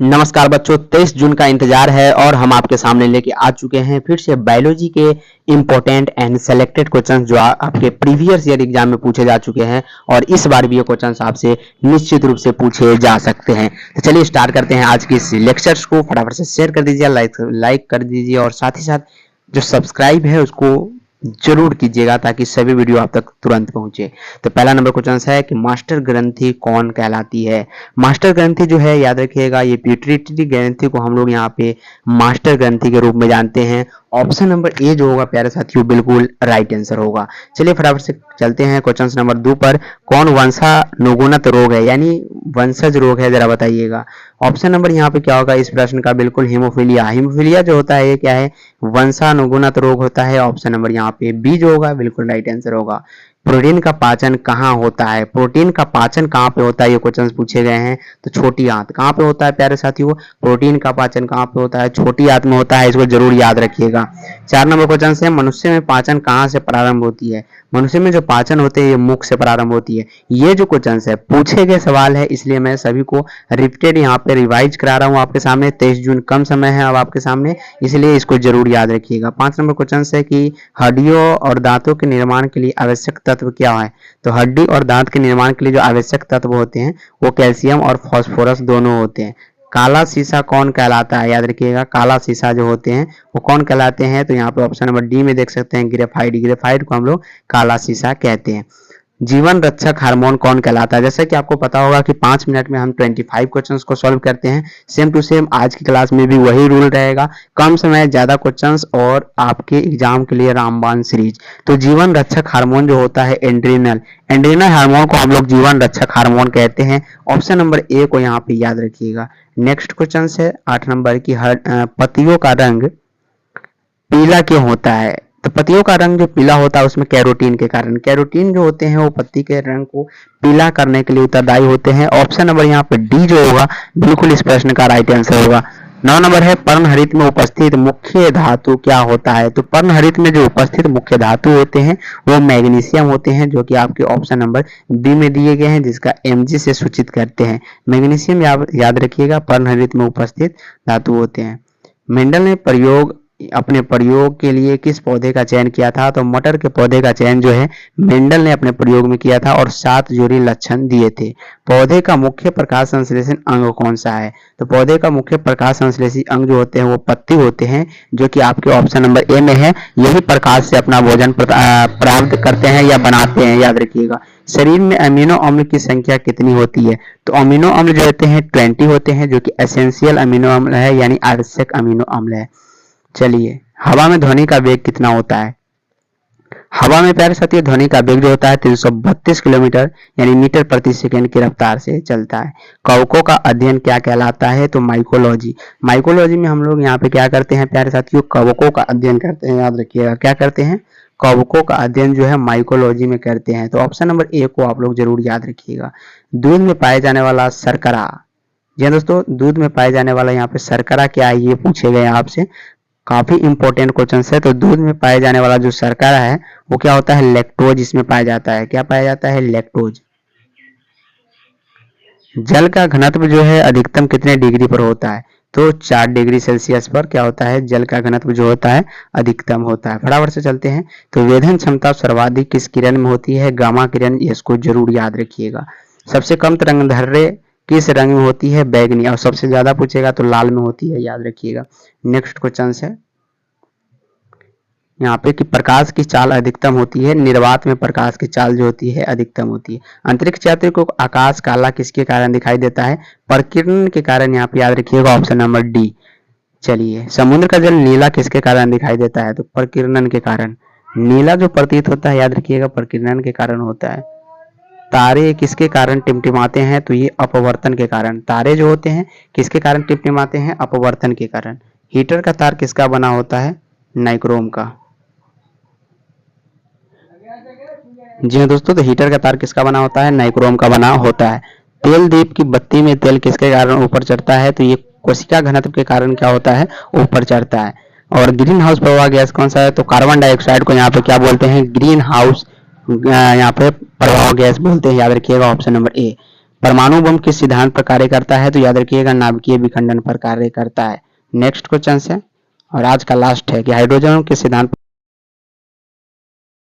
नमस्कार बच्चों, 23 जून का इंतजार है और हम आपके सामने लेके आ चुके हैं फिर से बायोलॉजी के इंपॉर्टेंट एंड सेलेक्टेड क्वेश्चंस जो आपके प्रीवियस ईयर एग्जाम में पूछे जा चुके हैं और इस बार भी ये क्वेश्चंस आपसे निश्चित रूप से पूछे जा सकते हैं। तो चलिए स्टार्ट करते हैं आज की इस लेक्चर्स को। फटाफट से शेयर कर दीजिए, लाइक कर दीजिए और साथ ही साथ जो सब्सक्राइब है उसको जरूर कीजिएगा ताकि सभी वीडियो आप तक तुरंत पहुंचे। तो पहला नंबर क्वेश्चन है कि मास्टर ग्रंथि कौन कहलाती है। मास्टर ग्रंथि जो है याद रखिएगा, ये पिट्यूटरी ग्रंथि को हम लोग यहाँ पे मास्टर ग्रंथि के रूप में जानते हैं। ऑप्शन नंबर ए जो होगा प्यारे साथियों बिल्कुल राइट आंसर होगा। चलिए फटाफट से चलते हैं क्वेश्चन नंबर 2 पर। कौन वंशानुगुणित रोग है यानी वंशज रोग है, जरा बताइएगा। ऑप्शन नंबर यहाँ पे क्या होगा इस प्रश्न का, बिल्कुल हीमोफीलिया। हीमोफीलिया जो होता है ये क्या है, वंशानुगुणित रोग होता है। ऑप्शन नंबर यहाँ पे बी जो होगा बिल्कुल राइट आंसर होगा। प्रोटीन का पाचन कहाँ होता है, प्रोटीन का पाचन कहाँ पे होता है, ये क्वेश्चन पूछे गए हैं। तो छोटी आंत कहाँ पे होता है प्यारे साथियों, प्रोटीन का पाचन कहाँ पे होता है, छोटी आंत में होता है, इसको जरूर याद रखिएगा। 4 नंबर क्वेश्चन है मनुष्य में पाचन कहाँ से प्रारंभ होती है। मनुष्य में जो पाचन होते हैं ये मुख से प्रारंभ होती है। ये जो क्वेश्चन है पूछे गए सवाल है, इसलिए मैं सभी को रिपीटेड यहाँ पे रिवाइज करा रहा हूँ आपके सामने। 23 जून कम समय है अब आपके सामने, इसलिए इसको जरूर याद रखिएगा। 5 नंबर क्वेश्चन है कि हड्डियों और दांतों के निर्माण के लिए आवश्यक तत्व क्या है। तो हड्डी और दांत के निर्माण के लिए जो आवश्यक तत्व होते हैं वो कैल्शियम और फास्फोरस दोनों होते हैं। काला शीशा कौन कहलाता है, याद रखिएगा काला शीशा जो होते हैं वो कौन कहलाते हैं। तो यहाँ पे ऑप्शन नंबर डी में देख सकते हैं ग्रेफाइट। ग्रेफाइट को हम लोग काला शीशा कहते हैं। जीवन रक्षक हार्मोन कौन कहलाता है। जैसे कि आपको पता होगा कि 5 मिनट में हम 25 क्वेश्चंस को सॉल्व करते हैं। सेम टू सेम आज की क्लास में भी वही रूल रहेगा, कम समय ज्यादा क्वेश्चंस और आपके एग्जाम के लिए रामबाण सीरीज। तो जीवन रक्षक हार्मोन जो होता है एंड्रिनल हार्मोन को हम लोग जीवन रक्षक हार्मोन कहते हैं। ऑप्शन नंबर ए को यहाँ पे याद रखिएगा। नेक्स्ट क्वेश्चन है 8 नंबर की, पत्तियों का रंग पीला क्यों होता है। तो पत्तियों का रंग जो पीला होता है उसमें कैरोटीन के कारण, कैरोटीन जो होते हैं वो पत्ती के रंग को पीला करने के लिए उत्तरदायी होते हैं। ऑप्शन नंबर यहाँ पे डी जो होगा बिल्कुल इस प्रश्न का राइट आंसर होगा। 9 नंबर है पर्णहरित में उपस्थित मुख्य धातु क्या होता है। तो पर्णहरित में जो उपस्थित मुख्य धातु होते हैं वो मैग्नीशियम होते हैं, जो कि आपके ऑप्शन नंबर बी में दिए गए हैं, जिसका Mg से सूचित करते हैं। मैग्नीशियम याद रखिएगा पर्णहरित में उपस्थित धातु होते हैं। मेंडल ने अपने प्रयोग के लिए किस पौधे का चयन किया था। तो मटर के पौधे का चयन जो है मेंडल ने अपने प्रयोग में किया था और 7 जोड़ी लक्षण दिए थे। पौधे का मुख्य प्रकाश संश्लेषण अंग कौन सा है। तो पौधे का मुख्य प्रकाश संश्लेषी अंग जो होते हैं वो पत्ती होते हैं, जो कि आपके ऑप्शन नंबर ए में है। यही प्रकाश से अपना भोजन प्राप्त करते हैं या बनाते हैं, याद रखिएगा। शरीर में अमीनो अम्ल की संख्या कितनी होती है। तो अमीनो अम्ल जो होते हैं 20 होते हैं, जो कि एसेंशियल अमीनो अम्ल है यानी आवश्यक अमीनो अम्ल है। चलिए, हवा में ध्वनि का वेग कितना होता है। हवा में प्यारे साथियों ध्वनि का वेग जो होता है 332 किलोमीटर यानी मीटर प्रति सेकंड की रफ्तार से चलता है। कवकों का अध्ययन क्या कहलाता है। तो माइकोलॉजी। माइकोलॉजी में हम लोग यहाँ पे क्या करते हैं प्यारे साथियों, कवकों का अध्ययन करते हैं। याद रखिएगा क्या करते हैं, कवकों का अध्ययन जो है माइकोलॉजी में करते हैं। तो ऑप्शन नंबर ए को आप लोग जरूर याद रखिएगा। दूध में पाए जाने वाला शर्करा। जी दोस्तों, दूध में पाए जाने वाला यहाँ पे शर्करा क्या है ये पूछे गए आपसे, काफी इंपॉर्टेंट क्वेश्चन है। तो दूध में पाए जाने वाला जो शर्करा है वो क्या होता है, लैक्टोज इसमें पाया जाता है। क्या पाया जाता है, लैक्टोज। जल का घनत्व जो है अधिकतम कितने डिग्री पर होता है। तो 4 डिग्री सेल्सियस पर क्या होता है, जल का घनत्व जो होता है अधिकतम होता है। फटाफट से चलते हैं। तो वेधन क्षमता सर्वाधिक किस किरण में होती है, गामा किरण। इसको जरूर याद रखिएगा। सबसे कम तरंगदैर्घ्य किस रंग में होती है, बैगनी। और सबसे ज्यादा पूछेगा तो लाल में होती है, याद रखिएगा। नेक्स्ट क्वेश्चन है यहाँ पे कि प्रकाश की चाल अधिकतम होती है, निर्वात में प्रकाश की चाल जो होती है अधिकतम होती है। अंतरिक्ष यात्री को आकाश काला किसके कारण दिखाई देता है, प्रकीर्णन के कारण। यहाँ पे याद रखिएगा ऑप्शन नंबर डी। चलिए, समुद्र का जल नीला किसके कारण दिखाई देता है। तो प्रकीर्णन के कारण। नीला जो प्रतीत होता है याद रखिएगा प्रकीर्णन के कारण होता है। तारे किसके कारण टिमटिमाते हैं। तो ये अपवर्तन के कारण। तारे जो होते हैं किसके कारण टिमटिमाते हैं, अपवर्तन के कारण। हीटर का तार किसका बना होता है, नाइक्रोम का। जी हाँ दोस्तों, तो हीटर का तार किसका बना होता है, नाइक्रोम का बना होता है। तेल दीप की बत्ती में तेल किसके कारण ऊपर चढ़ता है। तो ये कोशिका घनत्व के कारण क्या होता है, ऊपर चढ़ता है। और ग्रीन हाउस प्रवाह गैस कौन सा है। तो कार्बन डाइऑक्साइड को यहाँ पे क्या बोलते हैं, ग्रीन हाउस यहाँ पे प्रवाह गैस बोलते हैं। याद रखिएगा ऑप्शन नंबर ए। परमाणु बम किस सिद्धांत पर कार्य करता है? तो याद रखिएगा नाभिकीय विखंडन पर कार्य करता है। नेक्स्ट क्वेश्चन है और आज का लास्ट है कि हाइड्रोजन किस सिद्धांत